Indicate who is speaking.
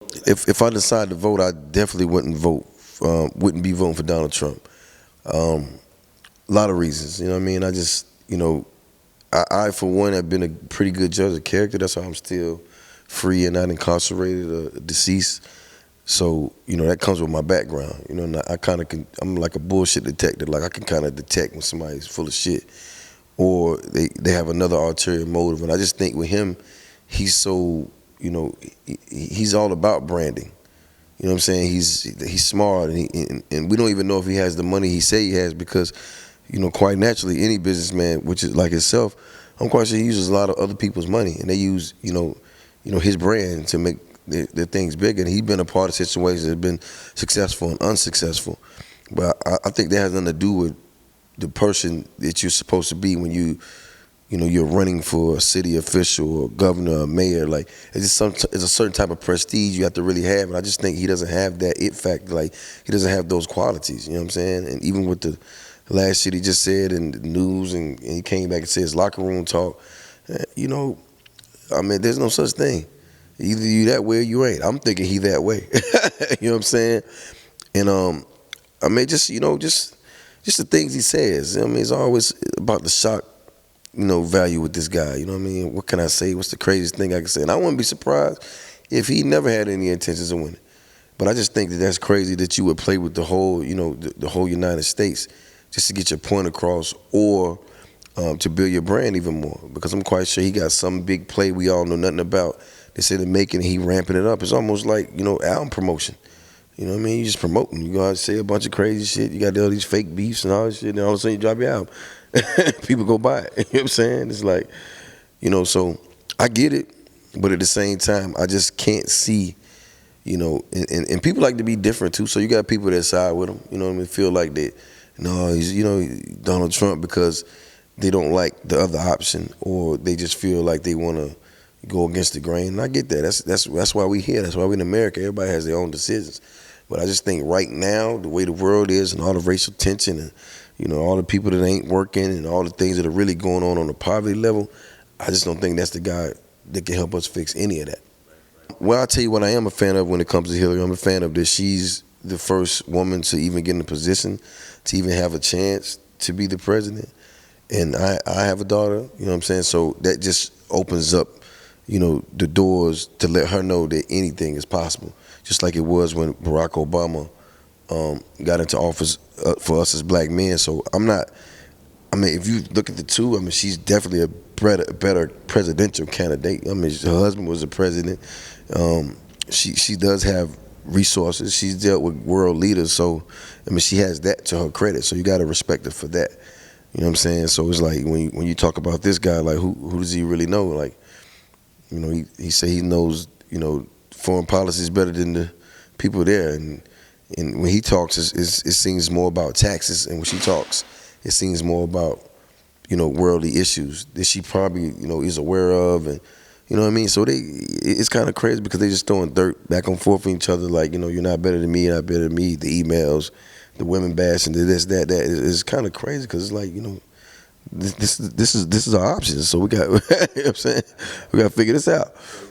Speaker 1: If I decide to vote, I definitely wouldn't be voting for Donald Trump. A lot of reasons, you know what I mean. I just, I for one have been a pretty good judge of character. That's why I'm still free and not incarcerated or deceased. So that comes with my background. And I kind of can. I'm like a bullshit detector. Like I can kind of detect when somebody's full of shit or they have another ulterior motive. And I just think with him, he's so he's all about branding. You know what I'm saying? He's smart, and we don't even know if he has the money he say he has because, quite naturally, any businessman, which is like himself, I'm quite sure he uses a lot of other people's money, and they use his brand to make their things bigger. And he's been a part of situations that have been successful and unsuccessful. But I think that has nothing to do with the person that you're supposed to be when you're running for a city official or governor or mayor. Like it's a certain type of prestige you have to really have, and I just think he doesn't have that it factor. Like he doesn't have those qualities. You know what I'm saying? And even with the last shit he just said in the news, and he came back and said his locker room talk. I mean, there's no such thing. Either you that way or you ain't. I'm thinking he that way. You know what I'm saying? And I mean, just the things he says. I mean, it's always about the shock value with this guy. You know what I mean? What can I say? What's the craziest thing I can say? And I wouldn't be surprised if he never had any intentions of winning. But I just think that that's crazy that you would play with the whole, the whole United States just to get your point across or to build your brand even more. Because I'm quite sure he got some big play we all know nothing about. They say they're making it, he ramping it up. It's almost like, album promotion. You know what I mean? You just promoting. You go out and say a bunch of crazy shit. You got all these fake beefs and all this shit, and all of a sudden you drop your album. People go buy it. You know what I'm saying? It's like, so I get it, but at the same time, I just can't see, and people like to be different too. So you got people that side with him, you know what I mean? Feel like that, no, he's, Donald Trump because they don't like the other option or they just feel like they want to go against the grain. And I get that. That's why we here. That's why we in America. Everybody has their own decisions. But I just think right now, the way the world is and all the racial tension and, all the people that ain't working and all the things that are really going on the poverty level, I just don't think that's the guy that can help us fix any of that. Well, I'll tell you what I am a fan of when it comes to Hillary. I'm a fan of that she's the first woman to even get in a position to even have a chance to be the president. And I have a daughter, you know what I'm saying? So that just opens up, the doors to let her know that anything is possible. Just like it was when Barack Obama got into office for us as black men. So I mean, if you look at the two, I mean, she's definitely a better presidential candidate. I mean, her husband was a president. She does have resources. She's dealt with world leaders. So, I mean, she has that to her credit. So you got to respect her for that. You know what I'm saying? So it's like when you talk about this guy, like who does he really know? Like, he say he knows, foreign policies better than the people there. And when he talks, it seems more about taxes. And when she talks, it seems more about, worldly issues that she probably, is aware of. And, you know what I mean? So it's kind of crazy because they just throwing dirt back and forth from each other. Like, you're not better than me, you're not better than me. The emails, the women bashing, the this, that. It's kind of crazy because it's like, this is our options. So we got, you know what I'm saying? We got to figure this out.